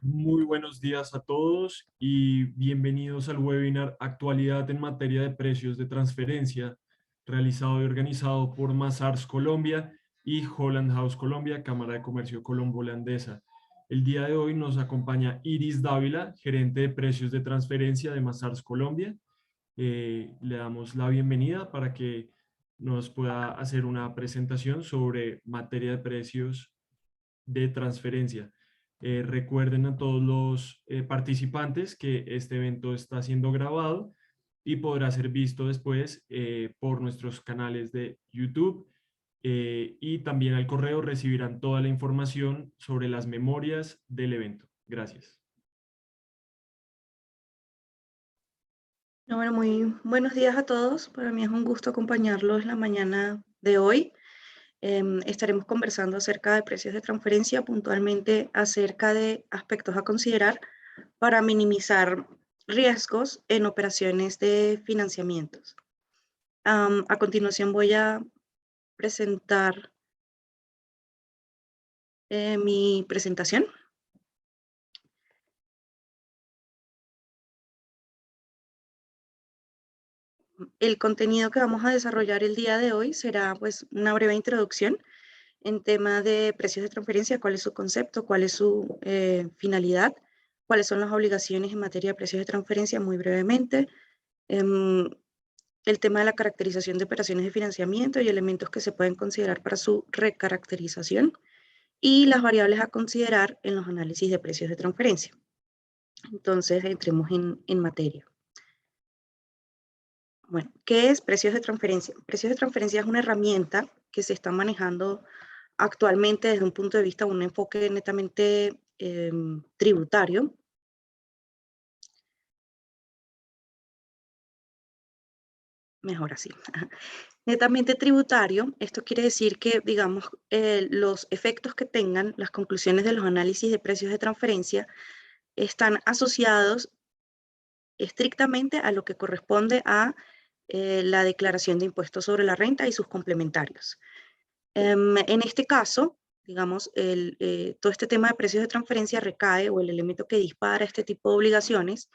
Muy buenos días a todos y bienvenidos al webinar Actualidad en materia de precios de transferencia, realizado y organizado por Mazars Colombia y Holland House Colombia, Cámara de Comercio Colombo-Holandesa. El día de hoy nos acompaña Iris Dávila, gerente de precios de transferencia de Mazars Colombia. Le damos la bienvenida para que nos pueda hacer una presentación sobre materia de precios de transferencia. Recuerden a todos los participantes que este evento está siendo grabado y podrá ser visto después por nuestros canales de YouTube, y también al correo recibirán toda la información sobre las memorias del evento. Gracias. Bueno, muy buenos días a todos. Para mí es un gusto acompañarlos la mañana de hoy. Estaremos conversando acerca de precios de transferencia, puntualmente acerca de aspectos a considerar para minimizar riesgos en operaciones de financiamientos. A continuación voy a presentar mi presentación. El contenido que vamos a desarrollar el día de hoy será pues una breve introducción en tema de precios de transferencia, cuál es su concepto, cuál es su finalidad, cuáles son las obligaciones en materia de precios de transferencia, muy brevemente, em, el tema de la caracterización de operaciones de financiamiento y elementos que se pueden considerar para su recaracterización y las variables a considerar en los análisis de precios de transferencia. Entonces, entremos en materia. Bueno, ¿qué es precios de transferencia? Precios de transferencia es una herramienta que se está manejando actualmente desde un punto de vista, un enfoque netamente tributario. Mejor así. Netamente tributario, esto quiere decir que, digamos, los efectos que tengan las conclusiones de los análisis de precios de transferencia están asociados estrictamente a lo que corresponde a la declaración de impuestos sobre la renta y sus complementarios. En este caso, digamos, todo este tema de precios de transferencia recae, o el elemento que dispara este tipo de obligaciones,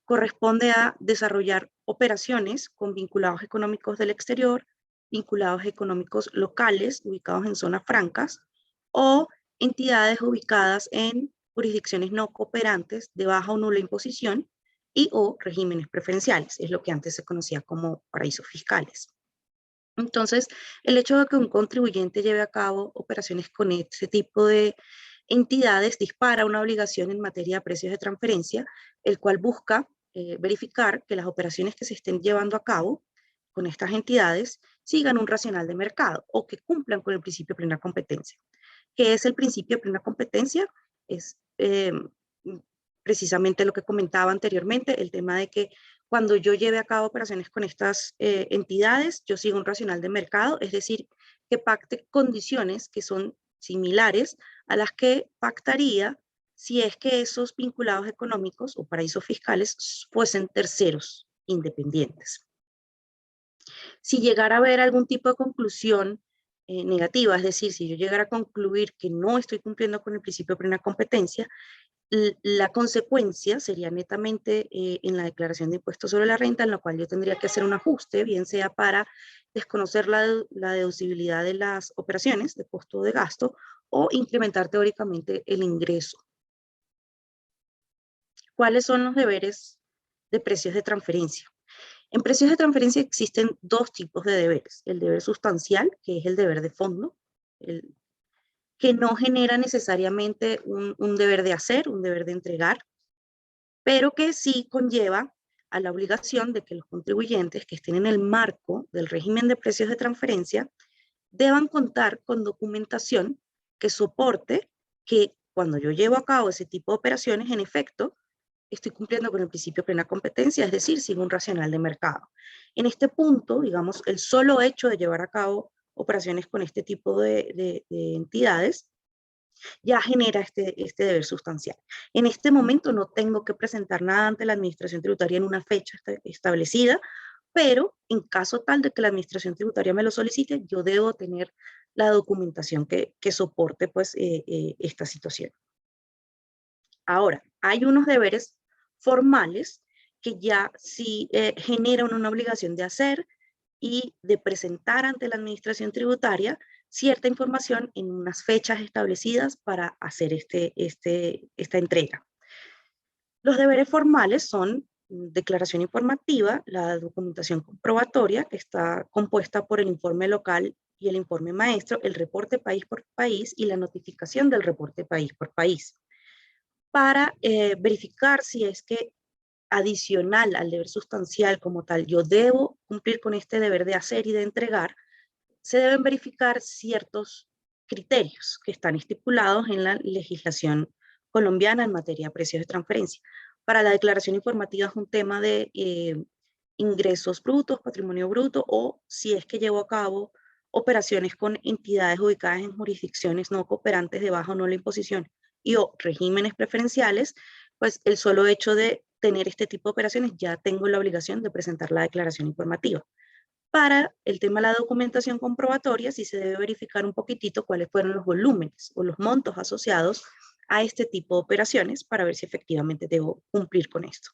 corresponde a desarrollar operaciones con vinculados económicos del exterior, vinculados económicos locales ubicados en zonas francas o entidades ubicadas en jurisdicciones no cooperantes de baja o nula imposición y o regímenes preferenciales, es lo que antes se conocía como paraísos fiscales. Entonces, el hecho de que un contribuyente lleve a cabo operaciones con este tipo de entidades dispara una obligación en materia de precios de transferencia, el cual busca verificar que las operaciones que se estén llevando a cabo con estas entidades sigan un racional de mercado o que cumplan con el principio de plena competencia. ¿Qué es el principio de plena competencia? Es precisamente lo que comentaba anteriormente, el tema de que cuando yo lleve a cabo operaciones con estas entidades, yo sigo un racional de mercado, es decir, que pacte condiciones que son similares a las que pactaría si es que esos vinculados económicos o paraísos fiscales fuesen terceros independientes. Si llegara a haber algún tipo de conclusión negativa, es decir, si yo llegara a concluir que no estoy cumpliendo con el principio de plena competencia, la consecuencia sería netamente en la declaración de impuestos sobre la renta, en la cual yo tendría que hacer un ajuste, bien sea para desconocer la deducibilidad de las operaciones de costo de gasto o incrementar teóricamente el ingreso. ¿Cuáles son los deberes de precios de transferencia? En precios de transferencia existen dos tipos de deberes. El deber sustancial, que es el deber de fondo, que no genera necesariamente un deber de hacer, un deber de entregar, pero que sí conlleva a la obligación de que los contribuyentes que estén en el marco del régimen de precios de transferencia deban contar con documentación que soporte que cuando yo llevo a cabo ese tipo de operaciones, en efecto, estoy cumpliendo con el principio de plena competencia, es decir, sigo un racional de mercado. En este punto, digamos, el solo hecho de llevar a cabo operaciones con este tipo de entidades ya genera este deber sustancial. En este momento no tengo que presentar nada ante la Administración Tributaria en una fecha establecida, pero en caso tal de que la Administración Tributaria me lo solicite, yo debo tener la documentación que soporte pues, esta situación. Ahora, hay unos deberes formales que ya sí generan una obligación de hacer y de presentar ante la administración tributaria cierta información en unas fechas establecidas para hacer esta entrega. Los deberes formales son declaración informativa, la documentación comprobatoria, que está compuesta por el informe local y el informe maestro, el reporte país por país y la notificación del reporte país por país, para verificar si es que adicional al deber sustancial como tal, yo debo cumplir con este deber de hacer y de entregar, se deben verificar ciertos criterios que están estipulados en la legislación colombiana en materia de precios de transferencia. Para la declaración informativa es un tema de ingresos brutos, patrimonio bruto, o si es que llevo a cabo operaciones con entidades ubicadas en jurisdicciones no cooperantes de baja o nula imposición y o regímenes preferenciales, pues el solo hecho de tener este tipo de operaciones ya tengo la obligación de presentar la declaración informativa. Para el tema de la documentación comprobatoria, sí se debe verificar un poquitito cuáles fueron los volúmenes o los montos asociados a este tipo de operaciones para ver si efectivamente debo cumplir con esto.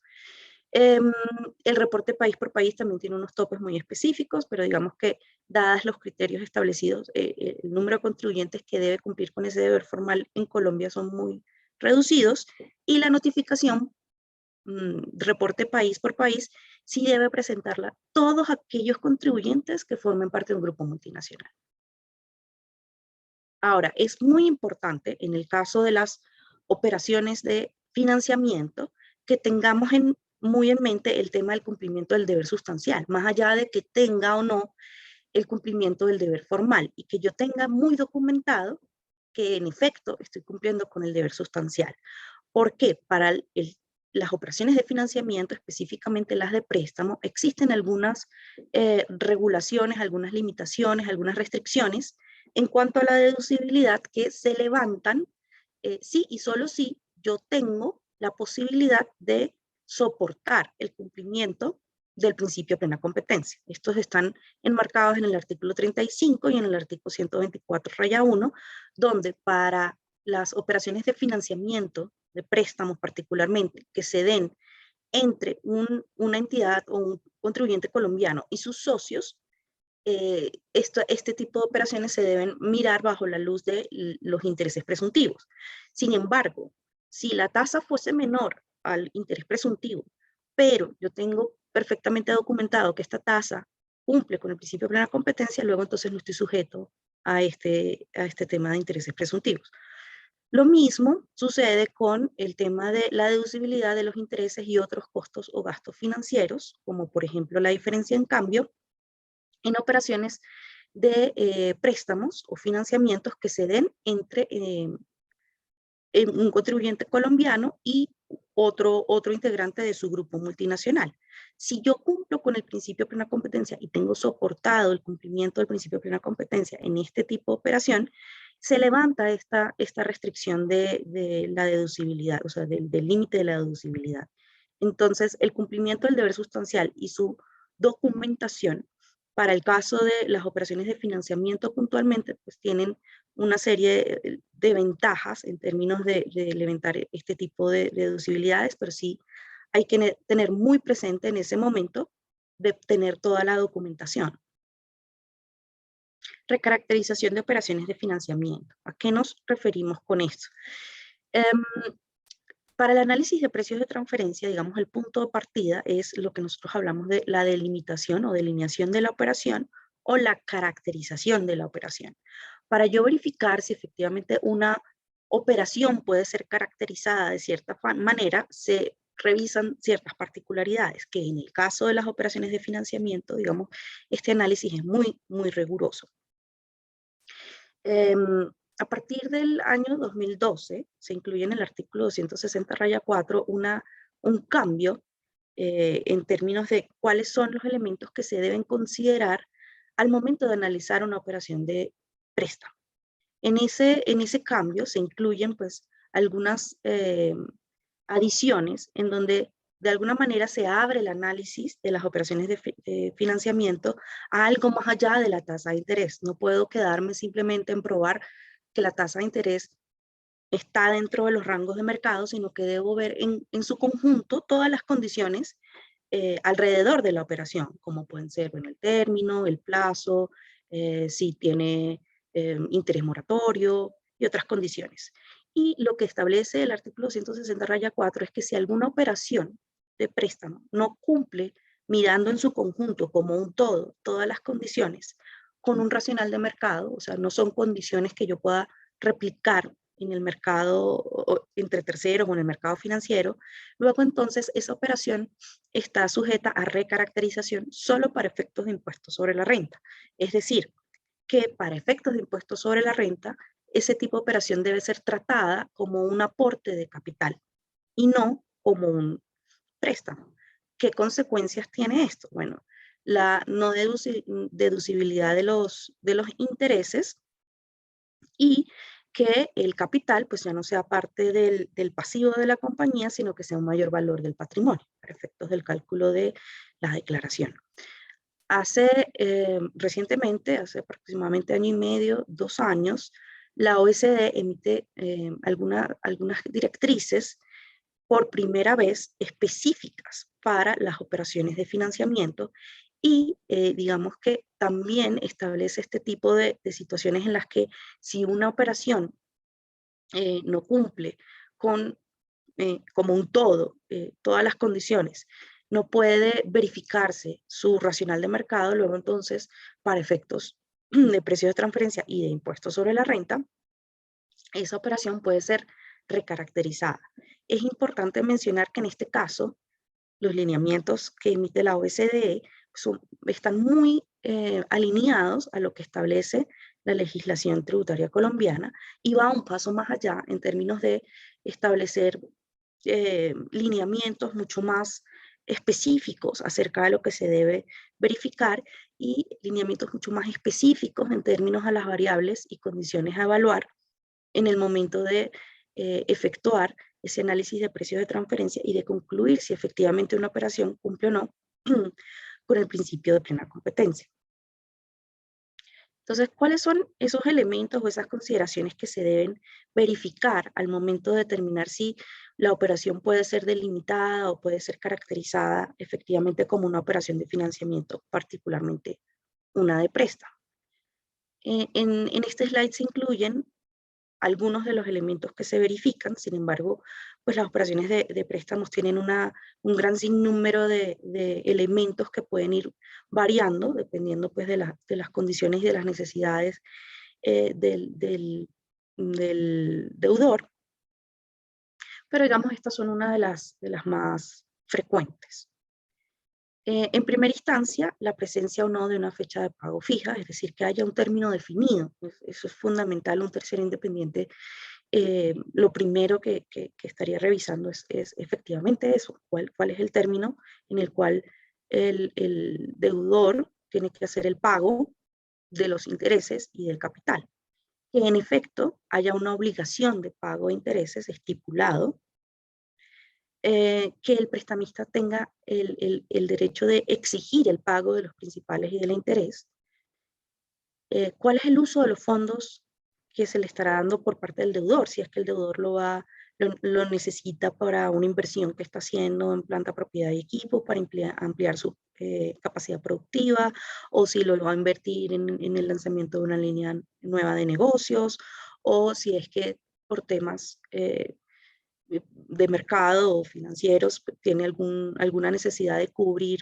El reporte país por país también tiene unos topes muy específicos, pero digamos que dadas los criterios establecidos, el número de contribuyentes que debe cumplir con ese deber formal en Colombia son muy reducidos y la notificación reporte país por país, sí debe presentarla todos aquellos contribuyentes que formen parte de un grupo multinacional. Ahora, es muy importante en el caso de las operaciones de financiamiento que tengamos muy en mente el tema del cumplimiento del deber sustancial, más allá de que tenga o no el cumplimiento del deber formal y que yo tenga muy documentado que en efecto estoy cumpliendo con el deber sustancial. ¿Por qué? Para las operaciones de financiamiento, específicamente las de préstamo, existen algunas regulaciones, algunas limitaciones, algunas restricciones en cuanto a la deducibilidad que se levantan sí y solo si yo tengo la posibilidad de soportar el cumplimiento del principio de plena competencia. Estos están enmarcados en el artículo 35 y en el artículo 124, raya 1, donde para las operaciones de financiamiento, de préstamos particularmente, que se den entre una entidad o un contribuyente colombiano y sus socios, este tipo de operaciones se deben mirar bajo la luz de los intereses presuntivos. Sin embargo, si la tasa fuese menor al interés presuntivo, pero yo tengo perfectamente documentado que esta tasa cumple con el principio de plena competencia, luego entonces no estoy sujeto a este tema de intereses presuntivos. Lo mismo sucede con el tema de la deducibilidad de los intereses y otros costos o gastos financieros, como por ejemplo la diferencia en cambio, en operaciones de préstamos o financiamientos que se den entre un contribuyente colombiano y otro integrante de su grupo multinacional. Si yo cumplo con el principio de plena competencia y tengo soportado el cumplimiento del principio de plena competencia en este tipo de operación, se levanta esta restricción de la deducibilidad, o sea, del límite de la deducibilidad. Entonces, el cumplimiento del deber sustancial y su documentación para el caso de las operaciones de financiamiento puntualmente, pues tienen una serie de ventajas en términos de levantar este tipo de deducibilidades, pero sí hay que tener muy presente en ese momento de tener toda la documentación. Recaracterización de operaciones de financiamiento. ¿A qué nos referimos con esto? Para el análisis de precios de transferencia, digamos, el punto de partida es lo que nosotros hablamos de la delimitación o delineación de la operación o la caracterización de la operación. Para yo verificar si efectivamente una operación puede ser caracterizada de cierta manera, se revisan ciertas particularidades, que en el caso de las operaciones de financiamiento, digamos, este análisis es muy, muy riguroso. A partir del año 2012 se incluye en el artículo 260-4 un cambio en términos de cuáles son los elementos que se deben considerar al momento de analizar una operación de préstamo. En ese cambio se incluyen pues algunas adiciones en donde de alguna manera se abre el análisis de las operaciones de financiamiento a algo más allá de la tasa de interés. No puedo quedarme simplemente en probar que la tasa de interés está dentro de los rangos de mercado, sino que debo ver en su conjunto todas las condiciones alrededor de la operación, como pueden ser, bueno, el término, el plazo, si tiene interés moratorio y otras condiciones. Y lo que establece el artículo 160-4 es que si alguna operación de préstamo no cumple mirando en su conjunto como un todo, todas las condiciones, con un racional de mercado, o sea, no son condiciones que yo pueda replicar en el mercado entre terceros o en el mercado financiero, luego entonces esa operación está sujeta a recaracterización solo para efectos de impuestos sobre la renta. Es decir, que para efectos de impuestos sobre la renta, ese tipo de operación debe ser tratada como un aporte de capital y no como un préstamo. ¿Qué consecuencias tiene esto? Bueno, la no deducibilidad de los intereses y que el capital pues ya no sea parte del pasivo de la compañía, sino que sea un mayor valor del patrimonio, para efectos del cálculo de la declaración. Recientemente, hace aproximadamente año y medio, 2 años, la OECD emite algunas directrices por primera vez específicas para las operaciones de financiamiento y digamos que también establece este tipo de situaciones en las que si una operación no cumple con, como un todo, todas las condiciones, no puede verificarse su racional de mercado, luego entonces, para efectos de precios de transferencia y de impuestos sobre la renta, esa operación puede ser recaracterizada. Es importante mencionar que en este caso, los lineamientos que emite la OCDE están muy alineados a lo que establece la legislación tributaria colombiana y va un paso más allá en términos de establecer lineamientos mucho más específicos acerca de lo que se debe verificar y lineamientos mucho más específicos en términos a las variables y condiciones a evaluar en el momento de efectuar ese análisis de precios de transferencia y de concluir si efectivamente una operación cumple o no con el principio de plena competencia. Entonces, ¿cuáles son esos elementos o esas consideraciones que se deben verificar al momento de determinar si la operación puede ser delimitada o puede ser caracterizada efectivamente como una operación de financiamiento, particularmente una de préstamo? En este slide se incluyen algunos de los elementos que se verifican. Sin embargo, pues las operaciones de préstamos tienen un gran sinnúmero de elementos que pueden ir variando dependiendo pues de las condiciones y de las necesidades del deudor, pero digamos estas son una de las más frecuentes. En primera instancia, la presencia o no de una fecha de pago fija, es decir, que haya un término definido. Eso es fundamental. Un tercero independiente lo primero que estaría revisando es efectivamente eso, cuál es el término en el cual el deudor tiene que hacer el pago de los intereses y del capital. Que en efecto haya una obligación de pago de intereses estipulado, que el prestamista tenga el derecho de exigir el pago de los principales y del interés, cuál es el uso de los fondos que se le estará dando por parte del deudor, si es que el deudor lo necesita para una inversión que está haciendo en planta, propiedad y equipo, para ampliar su capacidad productiva, o si lo va a invertir en el lanzamiento de una línea nueva de negocios, o si es que por temas de mercado o financieros tiene alguna necesidad de cubrir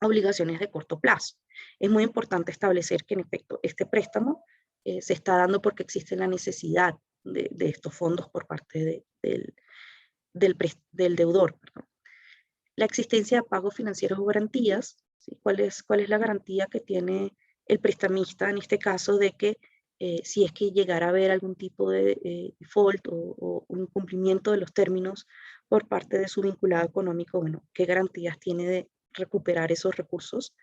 obligaciones de corto plazo. Es muy importante establecer que en efecto este préstamo se está dando porque existe la necesidad de estos fondos por parte del deudor. Perdón. La existencia de pagos financieros o garantías, ¿sí? ¿Cuál es la garantía que tiene el prestamista en este caso de que si es que llegara a haber algún tipo de default o un incumplimiento de los términos por parte de su vinculado económico, bueno, qué garantías tiene de recuperar esos recursos?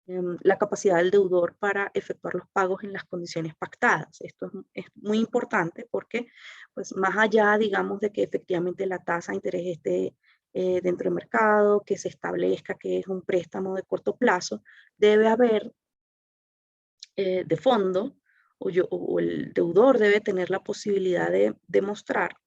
La capacidad del deudor para efectuar los pagos en las condiciones pactadas. Esto es muy importante porque, pues, más allá, digamos, de que efectivamente la tasa de interés esté dentro del mercado, que se establezca que es un préstamo de corto plazo, debe haber de fondo o el deudor debe tener la posibilidad de demostrar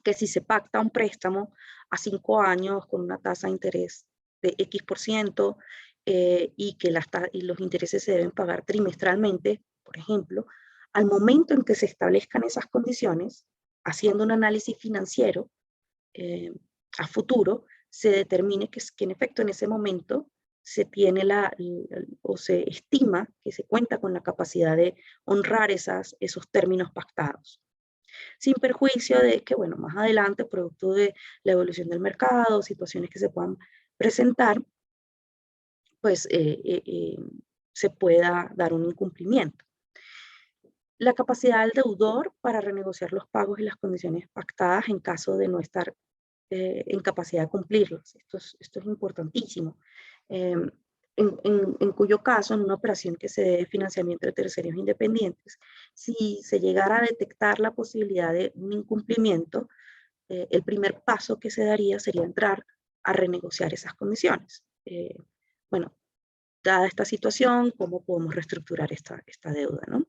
que si se pacta un préstamo a 5 años con una tasa de interés de X%, y que los intereses se deben pagar trimestralmente, por ejemplo, al momento en que se establezcan esas condiciones, haciendo un análisis financiero eh, a futuro, se determine que en efecto en ese momento se tiene o se estima que se cuenta con la capacidad de honrar esos términos pactados, sin perjuicio de que, bueno, más adelante, producto de la evolución del mercado, situaciones que se puedan presentar, pues se pueda dar un incumplimiento. La capacidad del deudor para renegociar los pagos y las condiciones pactadas en caso de no estar en capacidad de cumplirlos. Esto es importantísimo. En, en cuyo caso, en una operación que se dé de financiamiento de terceros independientes, si se llegara a detectar la posibilidad de un incumplimiento, el primer paso que se daría sería entrar a renegociar esas condiciones. Bueno, dada esta situación, ¿cómo podemos reestructurar esta deuda, ¿no?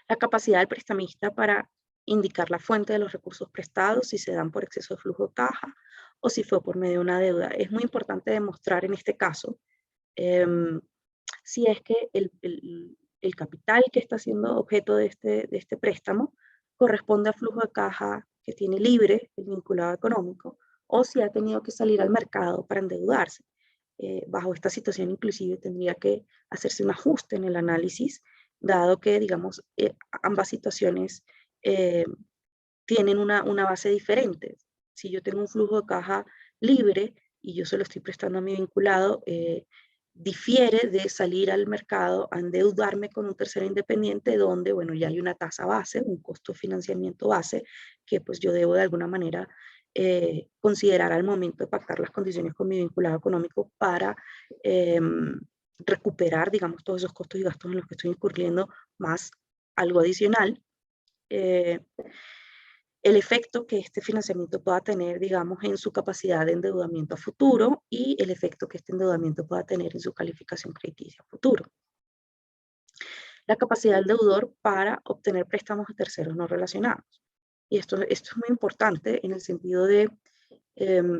La capacidad del prestamista para indicar la fuente de los recursos prestados, si se dan por exceso de flujo de caja o si fue por medio de una deuda. Es muy importante demostrar en este caso si es que el capital que está siendo objeto de este préstamo corresponde al flujo de caja que tiene libre el vinculado económico o si ha tenido que salir al mercado para endeudarse. Bajo esta situación inclusive tendría que hacerse un ajuste en el análisis, dado que, digamos, ambas situaciones eh, tienen una base diferente. Si yo tengo un flujo de caja libre y yo se lo estoy prestando a mi vinculado, difiere de salir al mercado a endeudarme con un tercero independiente donde, bueno, ya hay una tasa base, un costo de financiamiento base que pues yo debo de alguna manera considerar al momento de pactar las condiciones con mi vinculado económico para recuperar, digamos, todos esos costos y gastos en los que estoy incurriendo, más algo adicional. El efecto que este financiamiento pueda tener, digamos, en su capacidad de endeudamiento a futuro y el efecto que este endeudamiento pueda tener en su calificación crediticia a futuro. La capacidad del deudor para obtener préstamos de terceros no relacionados. Y esto es muy importante en el sentido de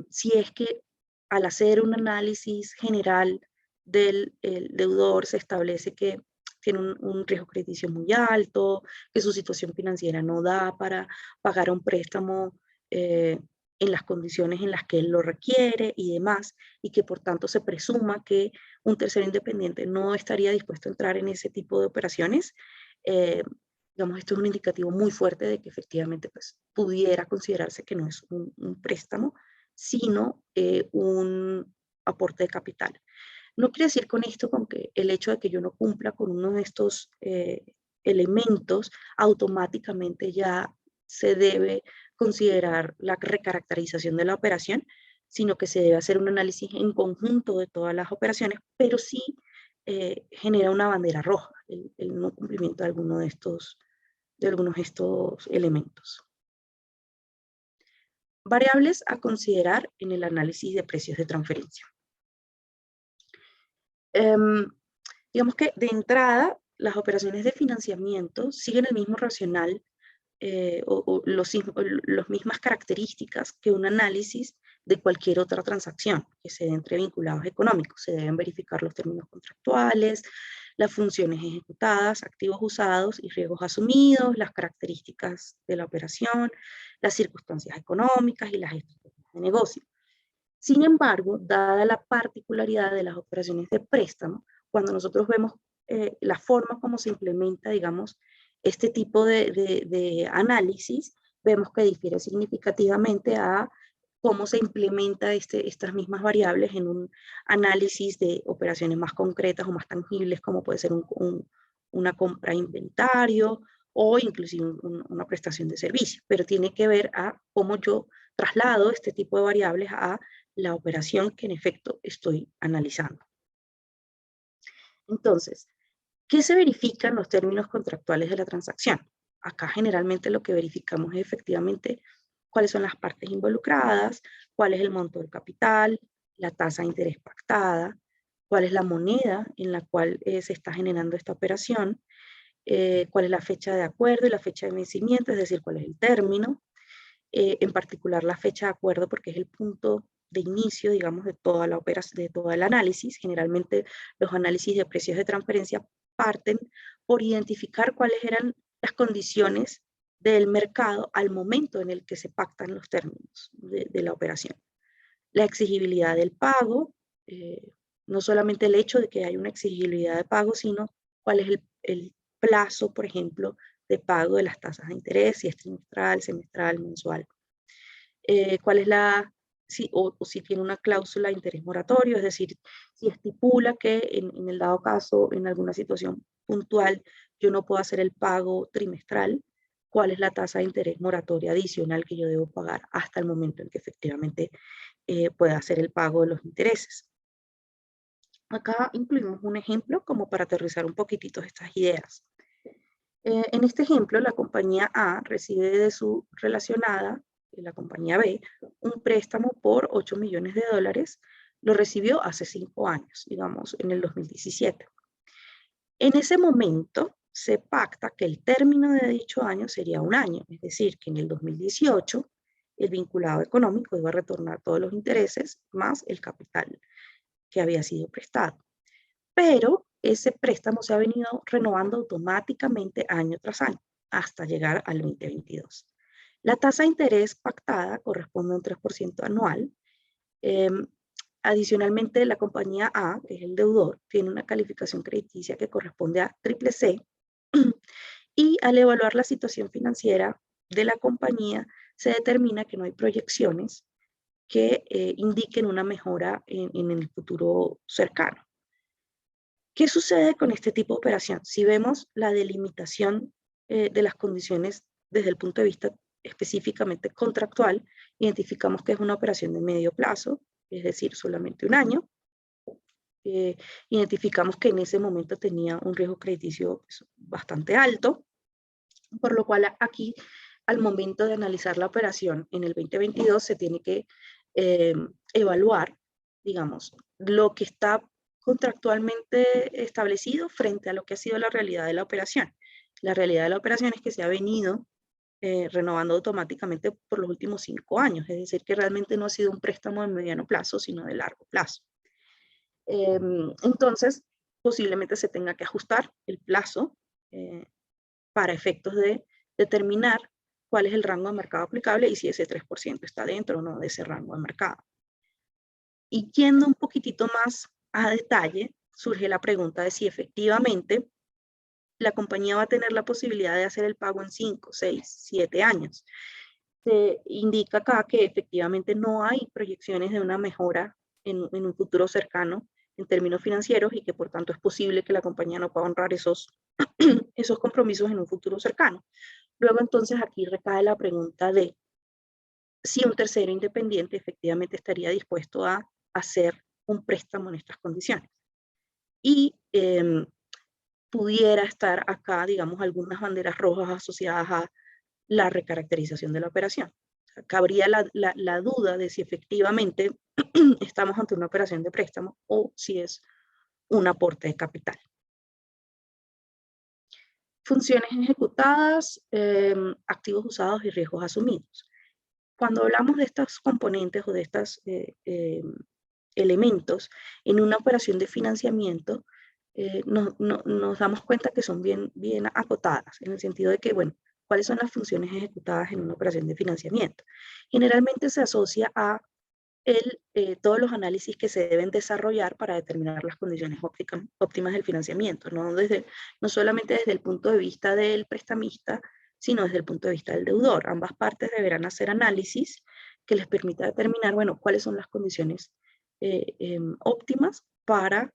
si es que al hacer un análisis general del deudor se establece que tiene un riesgo crediticio muy alto, que su situación financiera no da para pagar un préstamo en las condiciones en las que él lo requiere y demás, y que por tanto se presuma que un tercero independiente no estaría dispuesto a entrar en ese tipo de operaciones. Digamos, esto es un indicativo muy fuerte de que efectivamente pues, pudiera considerarse que no es un préstamo, sino un aporte de capital. No quiere decir con esto con que el hecho de que yo no cumpla con uno de estos elementos, automáticamente ya se debe considerar la recaracterización de la operación, sino que se debe hacer un análisis en conjunto de todas las operaciones, pero sí genera una bandera roja el no cumplimiento de alguno de algunos de estos elementos. Variables a considerar en el análisis de precios de transferencia. Digamos que de entrada, las operaciones de financiamiento siguen el mismo racional o las mismas características que un análisis de cualquier otra transacción que se dé entre vinculados económicos. Se deben verificar los términos contractuales, las funciones ejecutadas, activos usados y riesgos asumidos, las características de la operación, las circunstancias económicas y las estrategias de negocio. Sin embargo, dada la particularidad de las operaciones de préstamo, cuando nosotros vemos la forma como se implementa, digamos, este tipo de análisis, vemos que difiere significativamente a cómo se implementa estas mismas variables en un análisis de operaciones más concretas o más tangibles, como puede ser una compra de inventario o inclusive una prestación de servicio, pero tiene que ver a cómo yo traslado este tipo de variables a la operación que en efecto estoy analizando. Entonces, ¿qué se verifica en los términos contractuales de la transacción? Acá generalmente lo que verificamos es efectivamente cuáles son las partes involucradas, cuál es el monto del capital, la tasa de interés pactada, cuál es la moneda en la cual se está generando esta operación, cuál es la fecha de acuerdo y la fecha de vencimiento, es decir, cuál es el término, en particular la fecha de acuerdo porque es el punto de inicio, digamos, de toda la operación, de todo el análisis. Generalmente los análisis de precios de transferencia parten por identificar cuáles eran las condiciones del mercado al momento en el que se pactan los términos de la operación. La exigibilidad del pago, no solamente el hecho de que hay una exigibilidad de pago, sino cuál es el plazo, por ejemplo, de pago de las tasas de interés, si es trimestral, semestral, mensual. Cuál es la, si, o si tiene una cláusula de interés moratorio, es decir, si estipula que en el dado caso, en alguna situación puntual, yo no puedo hacer el pago trimestral, cuál es la tasa de interés moratoria adicional que yo debo pagar hasta el momento en que efectivamente pueda hacer el pago de los intereses. Acá incluimos un ejemplo como para aterrizar un poquitito estas ideas. En este ejemplo, la compañía A recibe de su relacionada, la compañía B, un préstamo por 8 millones de dólares. Lo recibió hace 5 años, digamos, en el 2017. En ese momento se pacta que el término de dicho año sería un año, es decir, que en el 2018 el vinculado económico iba a retornar todos los intereses más el capital que había sido prestado. Pero ese préstamo se ha venido renovando automáticamente año tras año hasta llegar al 2022. La tasa de interés pactada corresponde a un 3% anual. Adicionalmente, la compañía A, que es el deudor, tiene una calificación crediticia que corresponde a CCC y al evaluar la situación financiera de la compañía se determina que no hay proyecciones que indiquen una mejora en el futuro cercano. ¿Qué sucede con este tipo de operación? Si vemos la delimitación de las condiciones desde el punto de vista específicamente contractual, identificamos que es una operación de medio plazo, es decir, solamente un año. Identificamos que en ese momento tenía un riesgo crediticio pues, bastante alto, por lo cual aquí, al momento de analizar la operación en el 2022, se tiene que evaluar, digamos, lo que está contractualmente establecido frente a lo que ha sido la realidad de la operación. La realidad de la operación es que se ha venido renovando automáticamente por los últimos 5 años, es decir, que realmente no ha sido un préstamo de mediano plazo, sino de largo plazo. Entonces, posiblemente se tenga que ajustar el plazo para efectos de determinar cuál es el rango de mercado aplicable y si ese 3% está dentro o no de ese rango de mercado. Y yendo un poquitito más a detalle, surge la pregunta de si efectivamente la compañía va a tener la posibilidad de hacer el pago en 5, 6, 7 años. Se indica acá que efectivamente no hay proyecciones de una mejora en un futuro cercano en términos financieros y que por tanto es posible que la compañía no pueda honrar esos compromisos en un futuro cercano. Luego entonces aquí recae la pregunta de si un tercero independiente efectivamente estaría dispuesto a hacer un préstamo en estas condiciones. Y pudiera estar acá, digamos, algunas banderas rojas asociadas a la recaracterización de la operación. O sea, cabría la duda de si efectivamente estamos ante una operación de préstamo o si es un aporte de capital. Funciones ejecutadas, activos usados y riesgos asumidos. Cuando hablamos de estos componentes o de estos elementos en una operación de financiamiento, nos damos cuenta que son bien acotadas, en el sentido de que, bueno, ¿cuáles son las funciones ejecutadas en una operación de financiamiento? Generalmente se asocia a todos los análisis que se deben desarrollar para determinar las condiciones óptimas del financiamiento, no solamente desde el punto de vista del prestamista, sino desde el punto de vista del deudor. Ambas partes deberán hacer análisis que les permita determinar, bueno, cuáles son las condiciones óptimas para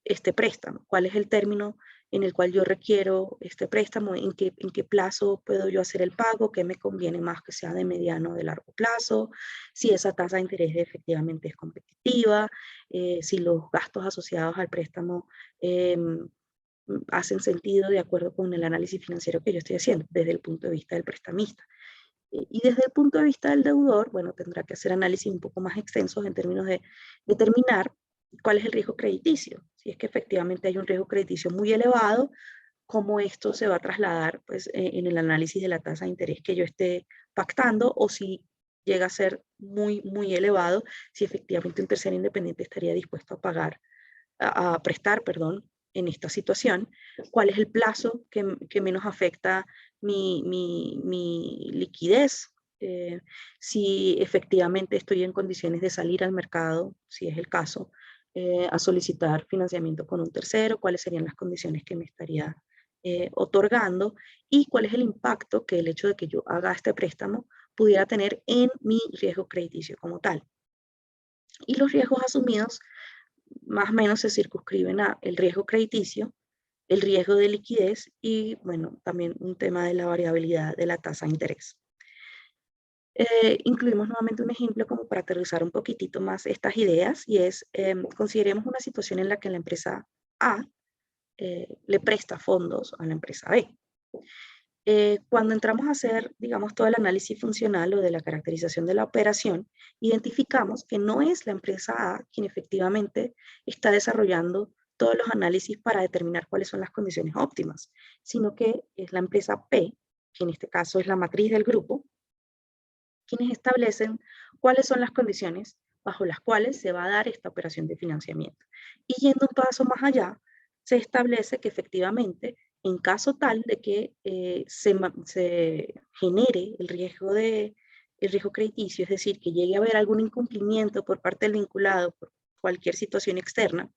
este préstamo, cuál es el término en el cual yo requiero este préstamo, en qué plazo puedo yo hacer el pago, qué me conviene más que sea de mediano o de largo plazo, si esa tasa de interés efectivamente es competitiva, si los gastos asociados al préstamo hacen sentido de acuerdo con el análisis financiero que yo estoy haciendo desde el punto de vista del prestamista. Y desde el punto de vista del deudor, bueno, tendrá que hacer análisis un poco más extensos en términos de determinar ¿Cuál es el riesgo crediticio? Si es que efectivamente hay un riesgo crediticio muy elevado, cómo esto se va a trasladar pues, en el análisis de la tasa de interés que yo esté pactando, o si llega a ser muy, muy elevado, si efectivamente un tercero independiente estaría dispuesto a pagar, a prestar, perdón, en esta situación. ¿Cuál es el plazo que menos afecta mi liquidez? Si efectivamente estoy en condiciones de salir al mercado, si es el caso, a solicitar financiamiento con un tercero, cuáles serían las condiciones que me estaría otorgando, y cuál es el impacto que el hecho de que yo haga este préstamo pudiera tener en mi riesgo crediticio como tal. Y los riesgos asumidos más o menos se circunscriben a el riesgo crediticio, el riesgo de liquidez y, bueno, también un tema de la variabilidad de la tasa de interés. Incluimos nuevamente un ejemplo como para aterrizar un poquitito más estas ideas, y es, consideremos una situación en la que la empresa A le presta fondos a la empresa B. Cuando entramos a hacer, digamos, todo el análisis funcional o de la caracterización de la operación, identificamos que no es la empresa A quien efectivamente está desarrollando todos los análisis para determinar cuáles son las condiciones óptimas, sino que es la empresa P, que en este caso es la matriz del grupo, quienes establecen cuáles son las condiciones bajo las cuales se va a dar esta operación de financiamiento. Y yendo un paso más allá, se establece que efectivamente, en caso tal de que se genere el riesgo crediticio, es decir, que llegue a haber algún incumplimiento por parte del vinculado por cualquier situación externa,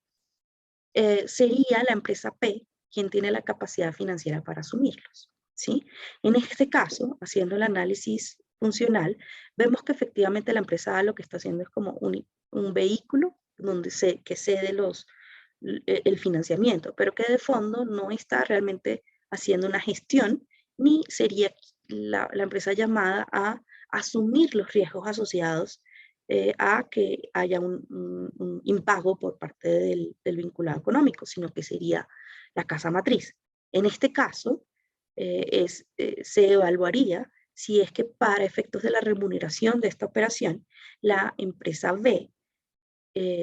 sería la empresa P quien tiene la capacidad financiera para asumirlos, ¿sí? En este caso, haciendo el análisis funcional, vemos que efectivamente la empresa A lo que está haciendo es como un vehículo donde que cede el financiamiento, pero que de fondo no está realmente haciendo una gestión, ni sería la empresa llamada a asumir los riesgos asociados a que haya un impago por parte del vinculado económico, sino que sería la casa matriz. En este caso, se evaluaría si es que para efectos de la remuneración de esta operación, la empresa B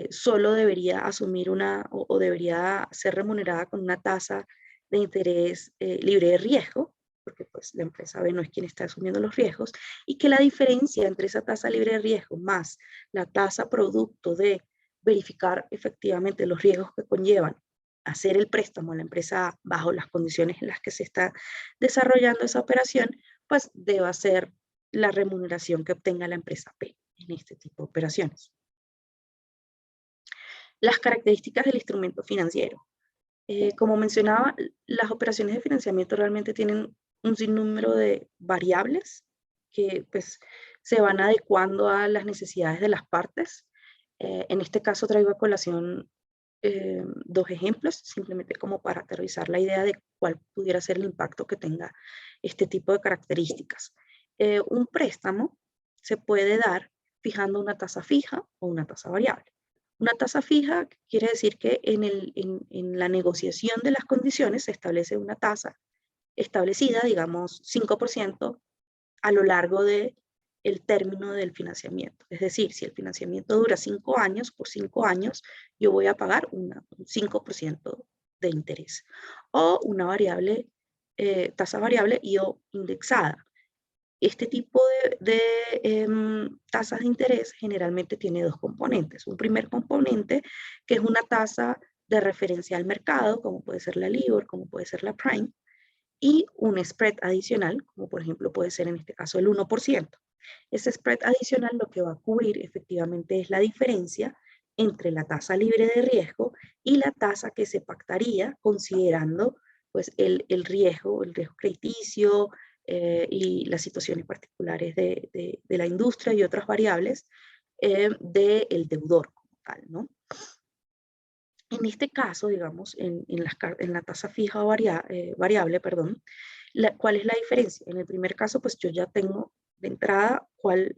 solo debería asumir o debería ser remunerada con una tasa de interés libre de riesgo, porque pues la empresa B no es quien está asumiendo los riesgos, y que la diferencia entre esa tasa libre de riesgo más la tasa producto de verificar efectivamente los riesgos que conllevan hacer el préstamo a la empresa A bajo las condiciones en las que se está desarrollando esa operación, pues deba ser la remuneración que obtenga la empresa P en este tipo de operaciones. Las características del instrumento financiero. Como mencionaba, las operaciones de financiamiento realmente tienen un sinnúmero de variables que pues, se van adecuando a las necesidades de las partes. En este caso traigo a colación dos ejemplos, simplemente como para aterrizar la idea de cuál pudiera ser el impacto que tenga este tipo de características. Un préstamo se puede dar fijando una tasa fija o una tasa variable. Una tasa fija quiere decir que en la negociación de las condiciones se establece una tasa establecida, digamos 5%, a lo largo del término del financiamiento. Es decir, si el financiamiento dura 5 años, por 5 años yo voy a pagar un 5% de interés. O una variable, tasa variable y o indexada. Este tipo de tasas de interés generalmente tiene dos componentes. Un primer componente, que es una tasa de referencia al mercado, como puede ser la LIBOR, como puede ser la Prime, y un spread adicional, como por ejemplo puede ser en este caso el 1%. Ese spread adicional lo que va a cubrir efectivamente es la diferencia entre la tasa libre de riesgo y la tasa que se pactaría considerando pues, el riesgo crediticio y las situaciones particulares de la industria y otras variables del deudor como tal, ¿no? En este caso, digamos, en la tasa fija o variable, perdón, ¿cuál es la diferencia? En el primer caso, pues yo ya tengo de entrada cuál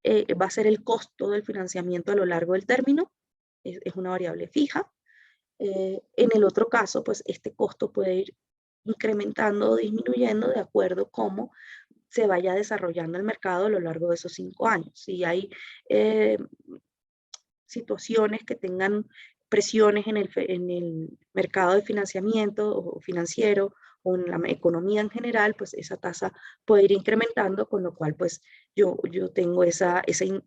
va a ser el costo del financiamiento a lo largo del término, es una variable fija. En el otro caso, pues este costo puede ir incrementando o disminuyendo de acuerdo a cómo se vaya desarrollando el mercado a lo largo de esos 5 años. Si hay situaciones que tengan presiones en el mercado de financiamiento o financiero o en la economía en general, pues esa tasa puede ir incrementando, con lo cual pues yo tengo esa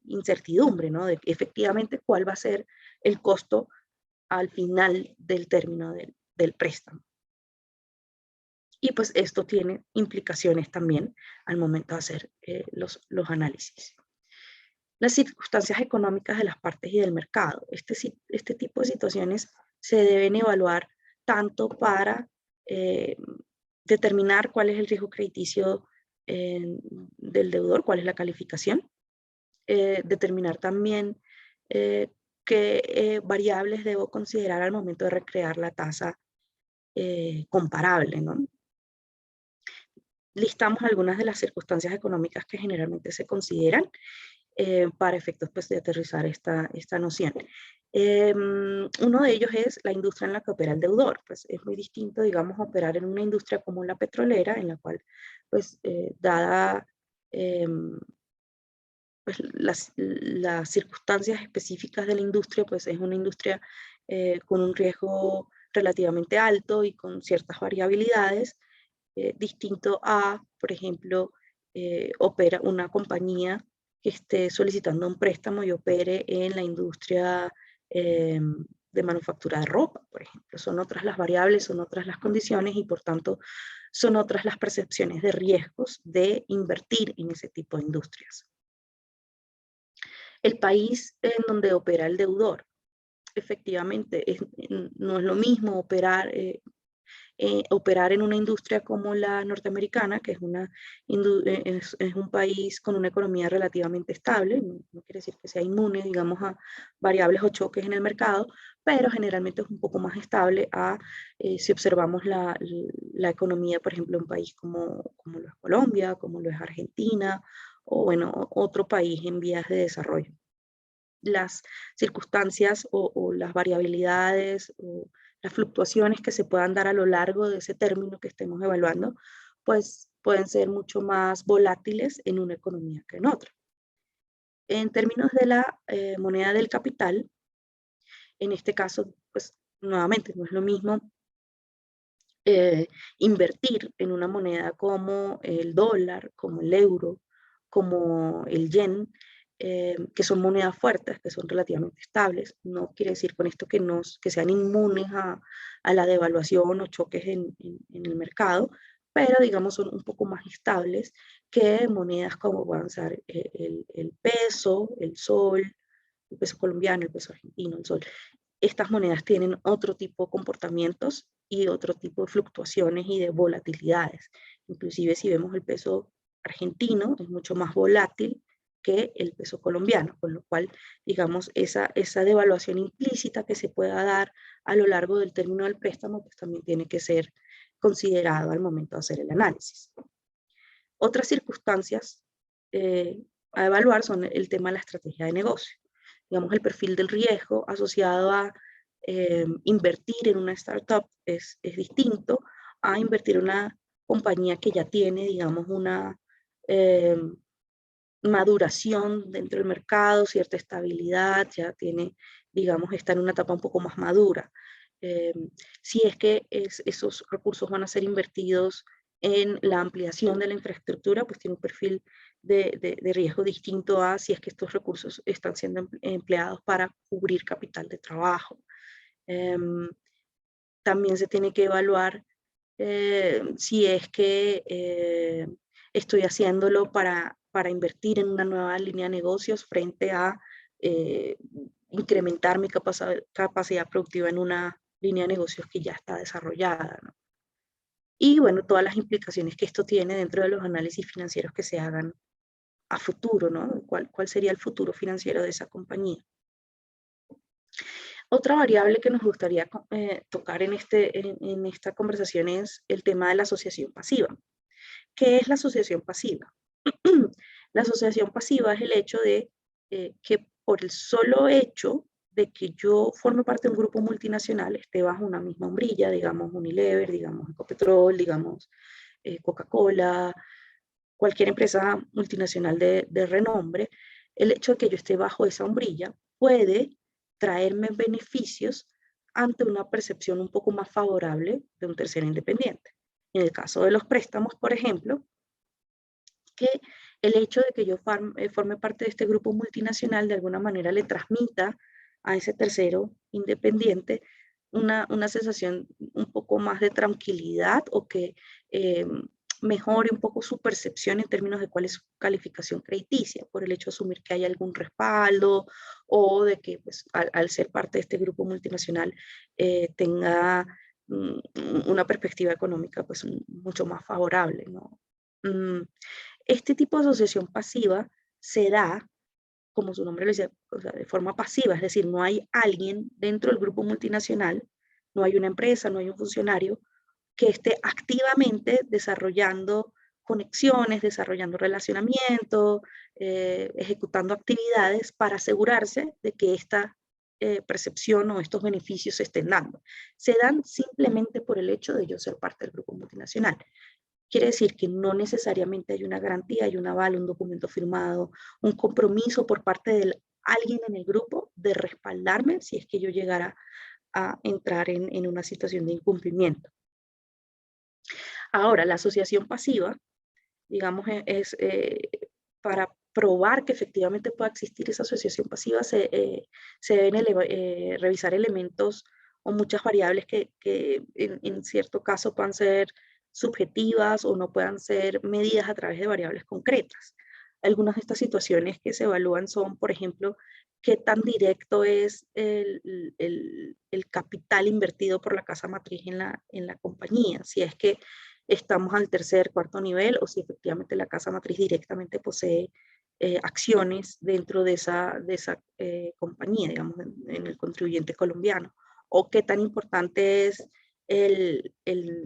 incertidumbre, ¿no? De efectivamente cuál va a ser el costo al final del término del préstamo. Y pues esto tiene implicaciones también al momento de hacer los análisis. Las circunstancias económicas de las partes y del mercado. Este tipo de situaciones se deben evaluar tanto para determinar cuál es el riesgo crediticio del deudor, cuál es la calificación, determinar también qué variables debo considerar al momento de recrear la tasa comparable, ¿no? Listamos algunas de las circunstancias económicas que generalmente se consideran para efectos pues, de aterrizar esta noción. Uno de ellos es la industria en la que opera el deudor. Pues es muy distinto, digamos, operar en una industria como la petrolera, en la cual, pues, dada pues, las circunstancias específicas de la industria, pues es una industria con un riesgo relativamente alto y con ciertas variabilidades, distinto a, por ejemplo, opera una compañía que esté solicitando un préstamo y opere en la industria de manufactura de ropa, por ejemplo. Son otras las variables, son otras las condiciones y por tanto son otras las percepciones de riesgos de invertir en ese tipo de industrias. El país en donde opera el deudor. Efectivamente, no es lo mismo operar en una industria como la norteamericana, que es un país con una economía relativamente estable, no quiere decir que sea inmune, digamos, a variables o choques en el mercado, pero generalmente es un poco más estable si observamos la economía, por ejemplo, en un país como lo es Colombia, como lo es Argentina, o bueno, otro país en vías de desarrollo. Las circunstancias o las variabilidades o las fluctuaciones que se puedan dar a lo largo de ese término que estemos evaluando, pues pueden ser mucho más volátiles en una economía que en otra. En términos de la moneda del capital, en este caso, pues nuevamente no es lo mismo invertir en una moneda como el dólar, como el euro, como el yen, que son monedas fuertes, que son relativamente estables. No quiere decir con esto que sean inmunes a la devaluación o choques en el mercado, pero digamos son un poco más estables que monedas como puedan ser el peso, el sol, el peso colombiano, el peso argentino, el sol. Estas monedas tienen otro tipo de comportamientos y otro tipo de fluctuaciones y de volatilidades. Inclusive si vemos el peso argentino, es mucho más volátil que el peso colombiano, con lo cual, digamos, esa devaluación implícita que se pueda dar a lo largo del término del préstamo, pues también tiene que ser considerado al momento de hacer el análisis. Otras circunstancias a evaluar son el tema de la estrategia de negocio. Digamos, el perfil del riesgo asociado a invertir en una startup es distinto a invertir en una compañía que ya tiene, digamos, una maduración dentro del mercado, cierta estabilidad, ya tiene, digamos, está en una etapa un poco más madura. Si es que esos recursos van a ser invertidos en la ampliación de la infraestructura, pues tiene un perfil de riesgo distinto a si es que estos recursos están siendo empleados para cubrir capital de trabajo. También se tiene que evaluar si es que estoy haciéndolo para invertir en una nueva línea de negocios frente a incrementar mi capacidad productiva en una línea de negocios que ya está desarrollada, ¿no? Y bueno, todas las implicaciones que esto tiene dentro de los análisis financieros que se hagan a futuro, ¿no? ¿Cuál sería el futuro financiero de esa compañía? Otra variable que nos gustaría tocar en esta conversación es el tema de la asociación pasiva. ¿Qué es la asociación pasiva? La asociación pasiva es el hecho de que por el solo hecho de que yo forme parte de un grupo multinacional, esté bajo una misma sombrilla, digamos Unilever, digamos Ecopetrol, digamos Coca-Cola, cualquier empresa multinacional de renombre, el hecho de que yo esté bajo esa sombrilla puede traerme beneficios ante una percepción un poco más favorable de un tercero independiente. En el caso de los préstamos, por ejemplo, que el hecho de que yo forme parte de este grupo multinacional de alguna manera le transmita a ese tercero independiente una sensación un poco más de tranquilidad o que eh, mejore un poco su percepción en términos de cuál es su calificación crediticia, por el hecho de asumir que hay algún respaldo o de que pues, al ser parte de este grupo multinacional tenga una perspectiva económica pues, mucho más favorable, ¿no? Este tipo de asociación pasiva se da, como su nombre lo dice, o sea, de forma pasiva, es decir, no hay alguien dentro del grupo multinacional, no hay una empresa, no hay un funcionario que esté activamente desarrollando conexiones, desarrollando relacionamiento, ejecutando actividades para asegurarse de que esta percepción o estos beneficios se estén dando. Se dan simplemente por el hecho de yo ser parte del grupo multinacional. Quiere decir que no necesariamente hay una garantía, hay un aval, un documento firmado, un compromiso por parte de alguien en el grupo de respaldarme si es que yo llegara a entrar en una situación de incumplimiento. Ahora, la asociación pasiva, digamos, para probar que efectivamente pueda existir esa asociación pasiva, se deben revisar elementos o muchas variables que en cierto caso puedan ser subjetivas o no puedan ser medidas a través de variables concretas. Algunas de estas situaciones que se evalúan son, por ejemplo, qué tan directo es el capital invertido por la casa matriz en la compañía. Si es que estamos al tercer, cuarto nivel o si efectivamente la casa matriz directamente posee acciones dentro de esa compañía, digamos, en el contribuyente colombiano. O qué tan importante es el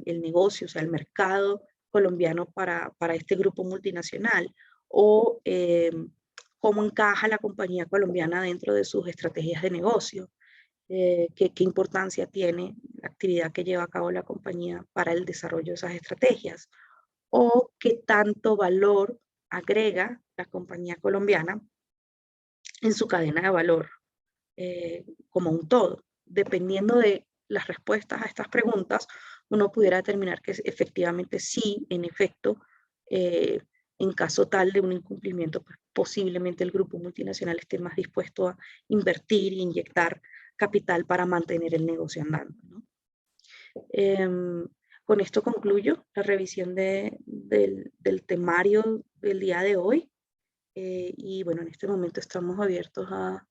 negocio, o sea, el mercado colombiano para este grupo multinacional, o cómo encaja la compañía colombiana dentro de sus estrategias de negocio, qué importancia tiene la actividad que lleva a cabo la compañía para el desarrollo de esas estrategias, o qué tanto valor agrega la compañía colombiana en su cadena de valor como un todo. Dependiendo de las respuestas a estas preguntas, uno pudiera determinar que efectivamente sí, en efecto, en caso tal de un incumplimiento, pues posiblemente el grupo multinacional esté más dispuesto a invertir e inyectar capital para mantener el negocio andando, ¿no? Con esto concluyo la revisión del temario del día de hoy. Y bueno, en este momento estamos abiertos a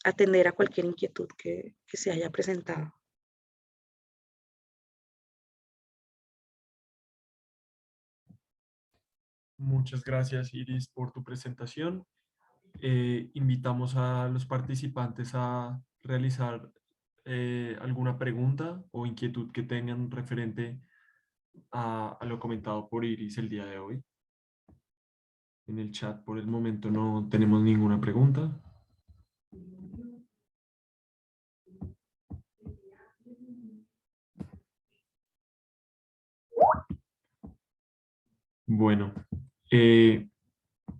atender a cualquier inquietud que se haya presentado. Muchas gracias, Iris, por tu presentación. Invitamos a los participantes a realizar alguna pregunta o inquietud que tengan referente a lo comentado por Iris el día de hoy. En el chat por el momento no tenemos ninguna pregunta. Bueno,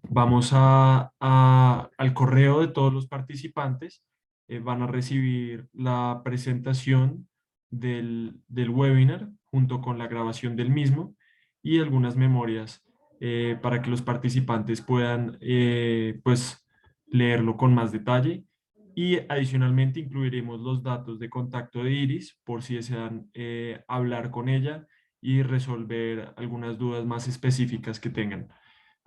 vamos al correo de todos los participantes. Van a recibir la presentación del webinar junto con la grabación del mismo y algunas memorias para que los participantes puedan pues, leerlo con más detalle. Y adicionalmente incluiremos los datos de contacto de Iris por si desean hablar con ella y resolver algunas dudas más específicas que tengan.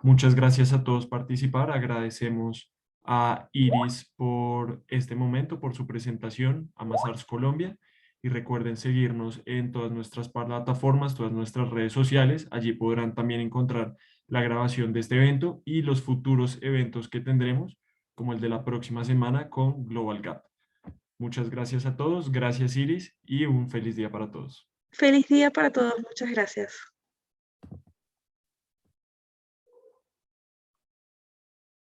Muchas gracias a todos por participar. Agradecemos a Iris por este momento, por su presentación a Mazars Colombia. Y recuerden seguirnos en todas nuestras plataformas, todas nuestras redes sociales. Allí podrán también encontrar la grabación de este evento y los futuros eventos que tendremos, como el de la próxima semana con Global Gap. Muchas gracias a todos. Gracias, Iris, y un feliz día para todos. Feliz día para todos. Muchas gracias.